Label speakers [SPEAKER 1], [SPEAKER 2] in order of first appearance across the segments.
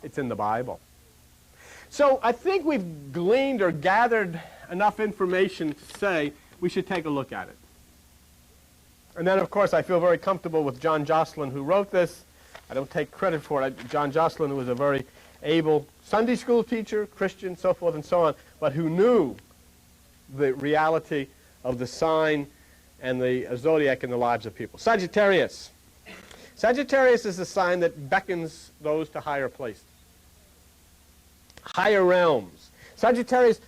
[SPEAKER 1] It's in the Bible. So I think we've gleaned or gathered enough information to say we should take a look at it. And then, of course, I feel very comfortable with John Jocelyn, who wrote this. I don't take credit for it. John Jocelyn, who was a very able Sunday school teacher, Christian, so forth and so on, but who knew the reality of the sign and the zodiac in the lives of people. Sagittarius. Sagittarius is a sign that beckons those to higher places, higher realms. Sagittarius,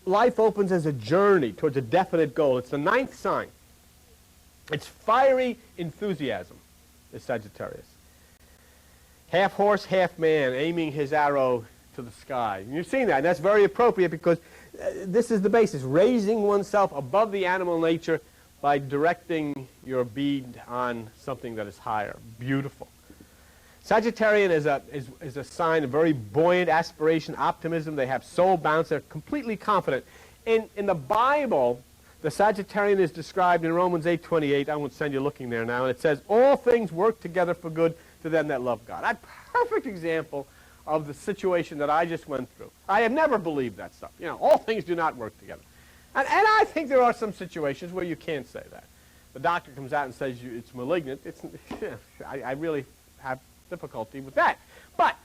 [SPEAKER 1] life opens as a journey towards a definite goal. It's the 9th sign. It's fiery enthusiasm, is Sagittarius. Half horse, half man, aiming his arrow to the sky. And you've seen that, and that's very appropriate because this is the basis, raising oneself above the animal nature by directing your bead on something that is higher. Beautiful. Sagittarian is a sign of very buoyant aspiration, optimism. They have soul bounce. They're completely confident. In the Bible, the Sagittarian is described in Romans 8:28. I won't send you looking there now. And it says, all things work together for good to them that love God. A perfect example of the situation that I just went through. I have never believed that stuff. You know, all things do not work together. And I think there are some situations where you can't say that. The doctor comes out and says it's malignant. I really have difficulty with that. But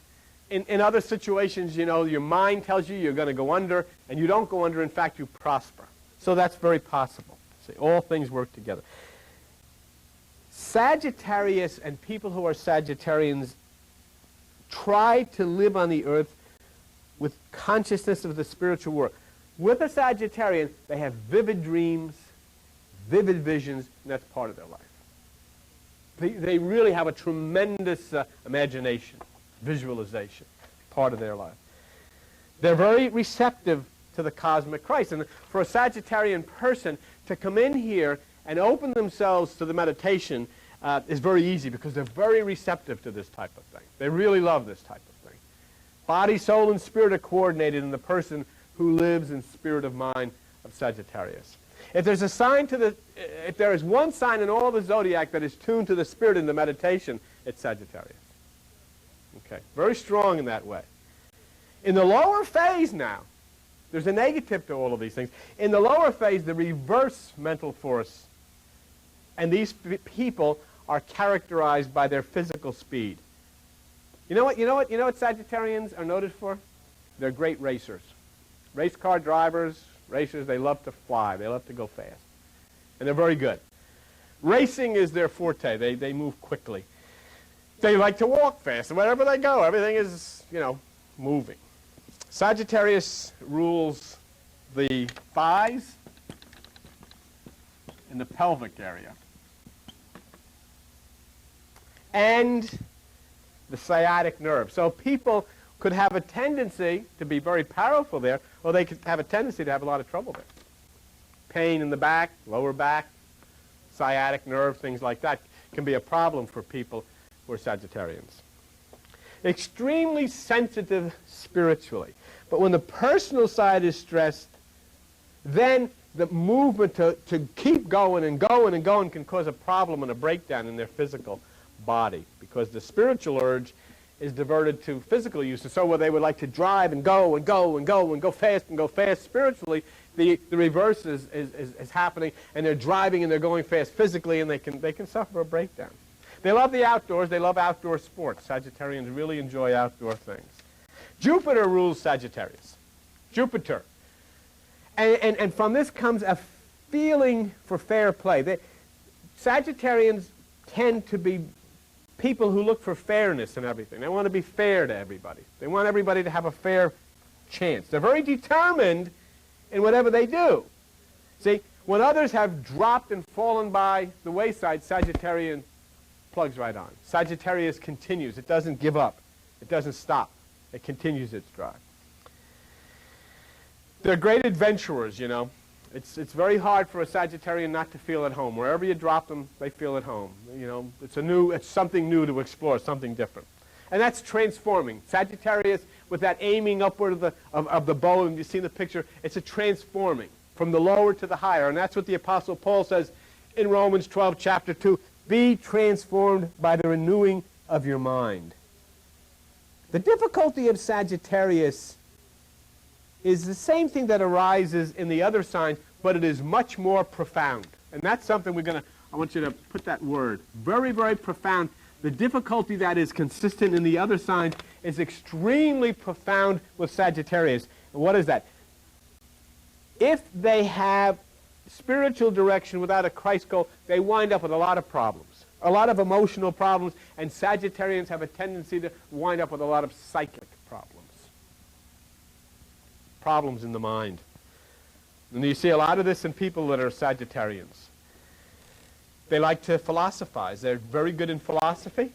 [SPEAKER 1] in other situations, you know, your mind tells you you're going to go under, and you don't go under. In fact, you prosper. So that's very possible. See, all things work together. Sagittarius and people who are Sagittarians try to live on the earth with consciousness of the spiritual world. With a Sagittarian, they have vivid dreams, vivid visions, and that's part of their life. They really have a tremendous imagination, visualization, part of their life. They're very receptive to the cosmic Christ. And for a Sagittarian person to come in here and open themselves to the meditation is very easy because they're very receptive to this type of thing. They really love this type of thing. Body, soul, and spirit are coordinated in the person who lives in spirit of mind of Sagittarius. If there's a sign if there is one sign in all the zodiac that is tuned to the spirit in the meditation, it's Sagittarius. Okay, very strong in that way. In the lower phase now, there's a negative to all of these things. In the lower phase, the reverse mental force, and these people are characterized by their physical speed. You know what Sagittarians are noted for? They're great racers. Race car drivers, racers, they love to fly. They love to go fast. And they're very good. Racing is their forte. They move quickly. They like to walk fast. And wherever they go, everything is, you know, moving. Sagittarius rules the thighs and the pelvic area. And the sciatic nerve. So people could have a tendency to be very powerful there, or they could have a tendency to have a lot of trouble there. Pain in the back, lower back, sciatic nerve, things like that can be a problem for people who are Sagittarians. Extremely sensitive spiritually. But when the personal side is stressed, then the movement to keep going and going and going can cause a problem and a breakdown in their physical body, because the spiritual urge is diverted to physical use. And so where they would like to drive and go and go and go and go fast spiritually, the reverse is happening, and they're driving and they're going fast physically, and they can suffer a breakdown. They love the outdoors. They love outdoor sports. Sagittarians really enjoy outdoor things. Jupiter rules Sagittarius. Jupiter. And from this comes a feeling for fair play. Sagittarians tend to be people who look for fairness in everything. They want to be fair to everybody. They want everybody to have a fair chance. They're very determined in whatever they do. See, when others have dropped and fallen by the wayside, Sagittarian plugs right on. Sagittarius continues. It doesn't give up. It doesn't stop. It continues its drive. They're great adventurers, you know. It's very hard for a Sagittarian not to feel at home. Wherever you drop them, they feel at home. You know, it's something new to explore, something different. And that's transforming. Sagittarius, with that aiming upward of the bow, and you see the picture, it's a transforming from the lower to the higher. And that's what the Apostle Paul says in Romans 12, chapter 2. Be transformed by the renewing of your mind. The difficulty of Sagittarius is the same thing that arises in the other signs, but it is much more profound. And that's something I want you to put that word, very, very profound. The difficulty that is consistent in the other signs is extremely profound with Sagittarius. And what is that? If they have spiritual direction without a Christ goal, they wind up with a lot of problems, a lot of emotional problems, and Sagittarians have a tendency to wind up with a lot of psychic problems in the mind. And you see a lot of this in people that are Sagittarians. They like to philosophize. They're very good in philosophy.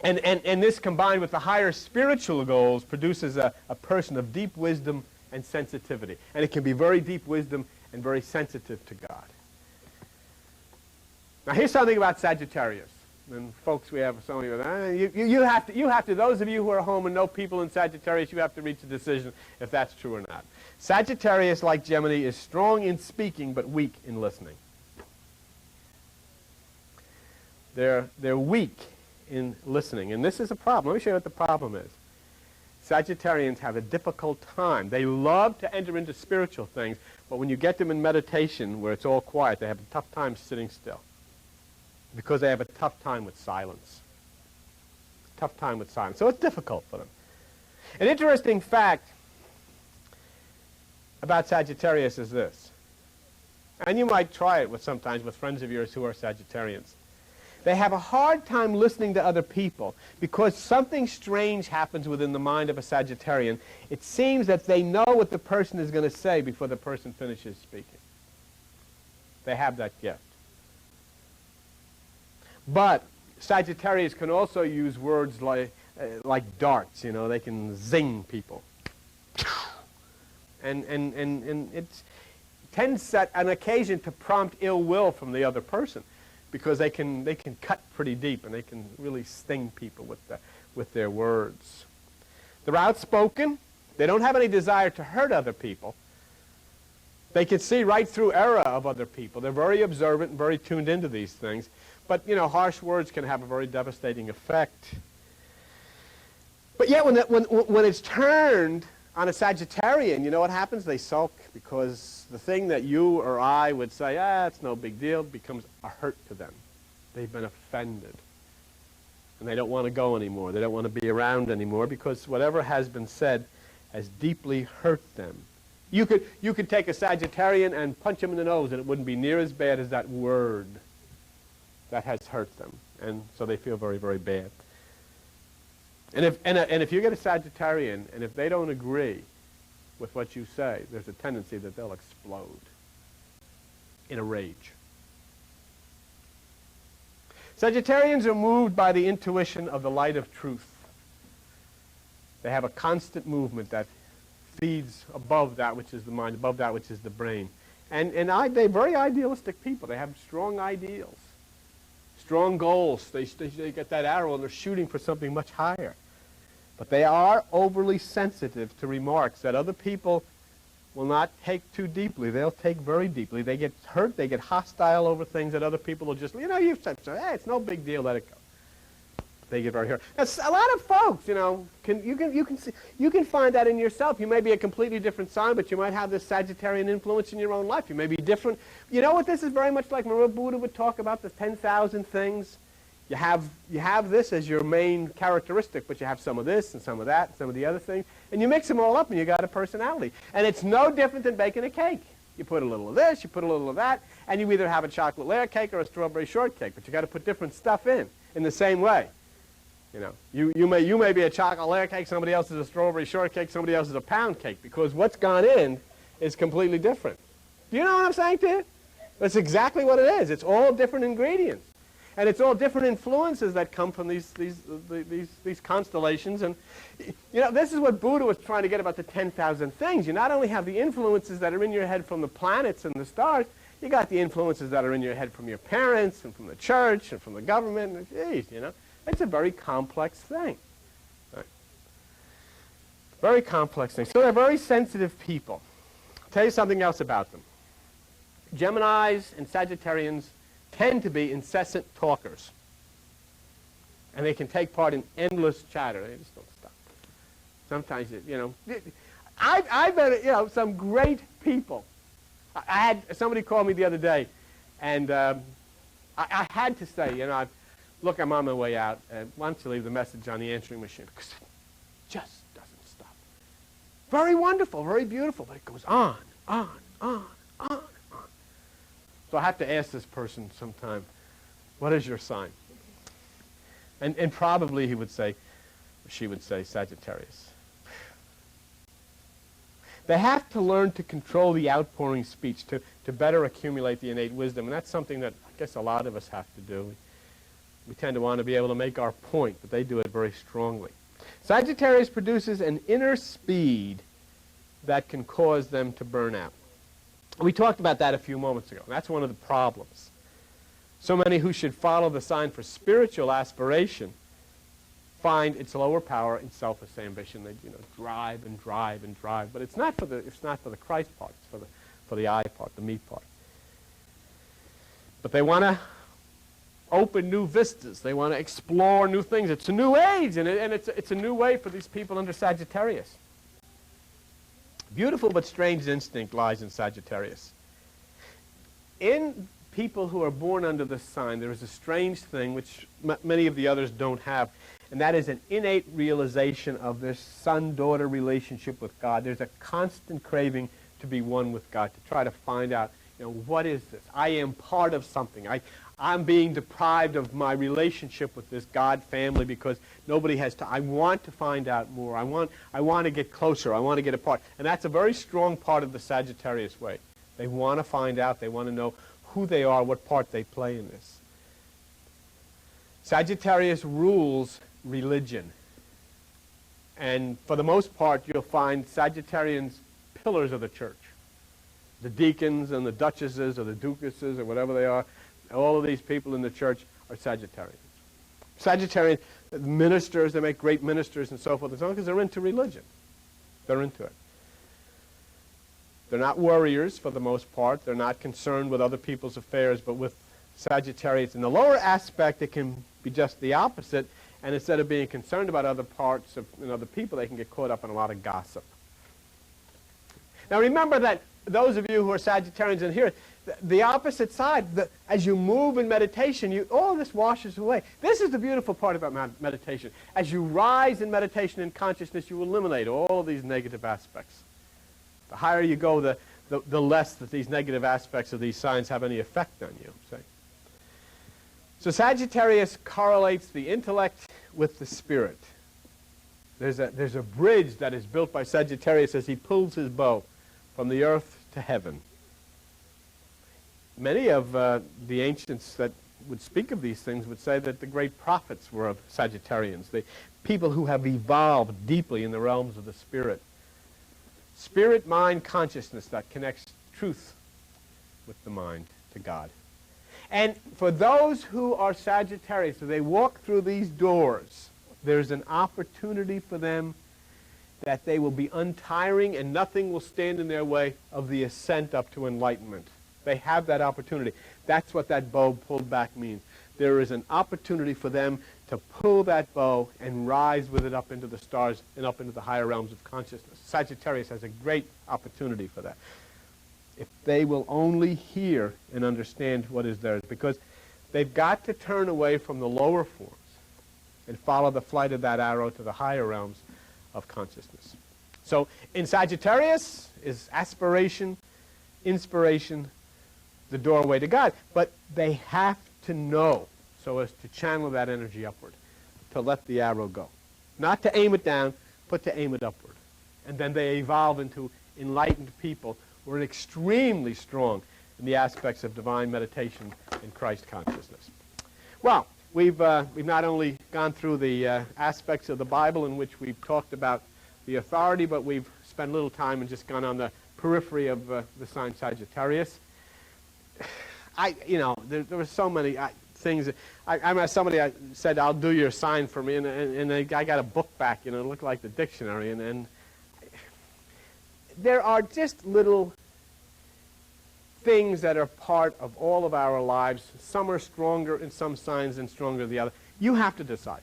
[SPEAKER 1] And this combined with the higher spiritual goals produces a person of deep wisdom and sensitivity. And it can be very deep wisdom and very sensitive to God. Now here's something about Sagittarius. And folks, we have so many. You have to, those of you who are home and know people in Sagittarius, you have to reach a decision if that's true or not. Sagittarius, like Gemini, is strong in speaking but weak in listening. They're weak in listening, and this is a problem. Let me show you what the problem is. Sagittarians have a difficult time. They love to enter into spiritual things, but when you get them in meditation where it's all quiet, they have a tough time sitting still because they have a tough time with silence. Tough time with silence. So it's difficult for them. An interesting fact about Sagittarius is this, and you might try it sometimes with friends of yours who are Sagittarians. They have a hard time listening to other people because something strange happens within the mind of a Sagittarian. It seems that they know what the person is going to say before the person finishes speaking. They have that gift. But Sagittarius can also use words like darts. You know, they can zing people. And it tends at an occasion to prompt ill will from the other person, because they can cut pretty deep and they can really sting people with their words. They're outspoken. They don't have any desire to hurt other people. They can see right through error of other people. They're very observant and very tuned into these things. But, you know, harsh words can have a very devastating effect. But yet when it's turned on a Sagittarian, you know what happens? They sulk, because the thing that you or I would say, it's no big deal, becomes a hurt to them. They've been offended. And they don't want to go anymore. They don't want to be around anymore because whatever has been said has deeply hurt them. You could take a Sagittarian and punch him in the nose and it wouldn't be near as bad as that word that has hurt them. And so they feel very, very bad. And if you get a Sagittarian and if they don't agree with what you say, there's a tendency that they'll explode in a rage. Sagittarians are moved by the intuition of the light of truth. They have a constant movement that feeds above that which is the mind, above that which is the brain. And they're very idealistic people. They have strong ideals, strong goals. They get that arrow and they're shooting for something much higher. But they are overly sensitive to remarks that other people will not take too deeply. They'll take very deeply. They get hurt. They get hostile over things that other people will just, you've said so. Hey, it's no big deal. Let it go. They get very hurt. Now, a lot of folks, you can find that in yourself. You may be a completely different sign, but you might have this Sagittarian influence in your own life. You may be different. You know what this is very much like? Remember Buddha would talk about the 10,000 things? You have this as your main characteristic, but you have some of this and some of that and some of the other things, and you mix them all up and you got a personality. And it's no different than baking a cake. You put a little of this, you put a little of that, and you either have a chocolate layer cake or a strawberry shortcake, but you got to put different stuff in the same way. You may be a chocolate layer cake, somebody else is a strawberry shortcake, somebody else is a pound cake, because what's gone in is completely different. Do you know what I'm saying to you? That's exactly what it is. It's all different ingredients. And it's all different influences that come from these constellations. And, this is what Buddha was trying to get about the 10,000 things. You not only have the influences that are in your head from the planets and the stars, you got the influences that are in your head from your parents and from the church and from the government. And, geez, it's a very complex thing. Right? Very complex thing. So they're very sensitive people. I'll tell you something else about them. Geminis and Sagittarians tend to be incessant talkers. And they can take part in endless chatter. They just don't stop. Sometimes, I've met, some great people. I had somebody call me the other day, and I had to say, look, I'm on my way out. Why don't you leave the message on the answering machine? Because it just doesn't stop. Very wonderful, very beautiful, but it goes on. So I have to ask this person sometime, what is your sign? And probably he would say, she would say, Sagittarius. They have to learn to control the outpouring speech to better accumulate the innate wisdom. And that's something that I guess a lot of us have to do. We tend to want to be able to make our point, but they do it very strongly. Sagittarius produces an inner speed that can cause them to burn out. We talked about that a few moments ago. That's one of the problems. So many who should follow the sign for spiritual aspiration find its lower power in selfish ambition. They drive and drive and drive, but it's not for the Christ part. It's for the I part, the me part. But they want to open new vistas. They want to explore new things. It's a new age, and it's a new way for these people under Sagittarius. Beautiful but strange instinct lies in Sagittarius. In people who are born under this sign, there is a strange thing which many of the others don't have, and that is an innate realization of their son-daughter relationship with God. There's a constant craving to be one with God, to try to find out, what is this? I am part of something. I'm being deprived of my relationship with this God family because nobody has to. I want to find out more. I want to get closer. I want to get a part. And that's a very strong part of the Sagittarius way. They want to find out. They want to know who they are, what part they play in this. Sagittarius rules religion. And for the most part, you'll find Sagittarians pillars of the church. The deacons and the duchesses or the duchesses or whatever they are, all of these people in the church are Sagittarians. Sagittarian ministers, they make great ministers and so forth and so on because they're into religion. They're into it. They're not warriors for the most part. They're not concerned with other people's affairs, but with Sagittarius. In the lower aspect, it can be just the opposite, and instead of being concerned about other parts of other people, they can get caught up in a lot of gossip. Now remember that those of you who are Sagittarians in here, the opposite side, as you move in meditation, all of this washes away. This is the beautiful part about meditation. As you rise in meditation and consciousness, you eliminate all of these negative aspects. The higher you go, the less that these negative aspects of these signs have any effect on you. See? So Sagittarius correlates the intellect with the spirit. There's a bridge that is built by Sagittarius as he pulls his bow from the earth to heaven. Many of the ancients that would speak of these things would say that the great prophets were of Sagittarians, the people who have evolved deeply in the realms of the spirit. Spirit, mind, consciousness that connects truth with the mind to God. And for those who are Sagittarius, as they walk through these doors, there's an opportunity for them that they will be untiring and nothing will stand in their way of the ascent up to enlightenment. They have that opportunity. That's what that bow pulled back means. There is an opportunity for them to pull that bow and rise with it up into the stars and up into the higher realms of consciousness. Sagittarius has a great opportunity for that. If they will only hear and understand what is theirs, because they've got to turn away from the lower forms and follow the flight of that arrow to the higher realms of consciousness. So in Sagittarius is aspiration, inspiration, the doorway to God. But they have to know so as to channel that energy upward, to let the arrow go. Not to aim it down, but to aim it upward. And then they evolve into enlightened people who are extremely strong in the aspects of divine meditation and Christ consciousness. Well, we've not only gone through the aspects of the Bible in which we've talked about the authority, but we've spent a little time and just gone on the periphery of the sign Sagittarius. There were so many things. I remember somebody said, "I'll do your sign for me," and I got a book back. It looked like the dictionary, and there are just little things that are part of all of our lives. Some are stronger in some signs and stronger in the other. You have to decide.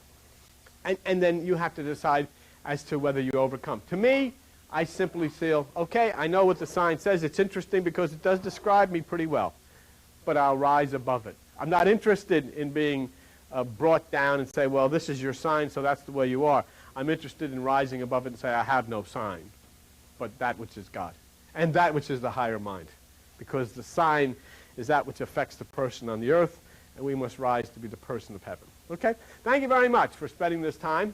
[SPEAKER 1] And then you have to decide as to whether you overcome. To me, I simply feel, okay, I know what the sign says. It's interesting because it does describe me pretty well. But I'll rise above it. I'm not interested in being brought down and say, well, this is your sign, so that's the way you are. I'm interested in rising above it and say, I have no sign, but that which is God. And that which is the higher mind. Because the sign is that which affects the person on the earth, and we must rise to be the person of heaven. Okay? Thank you very much for spending this time.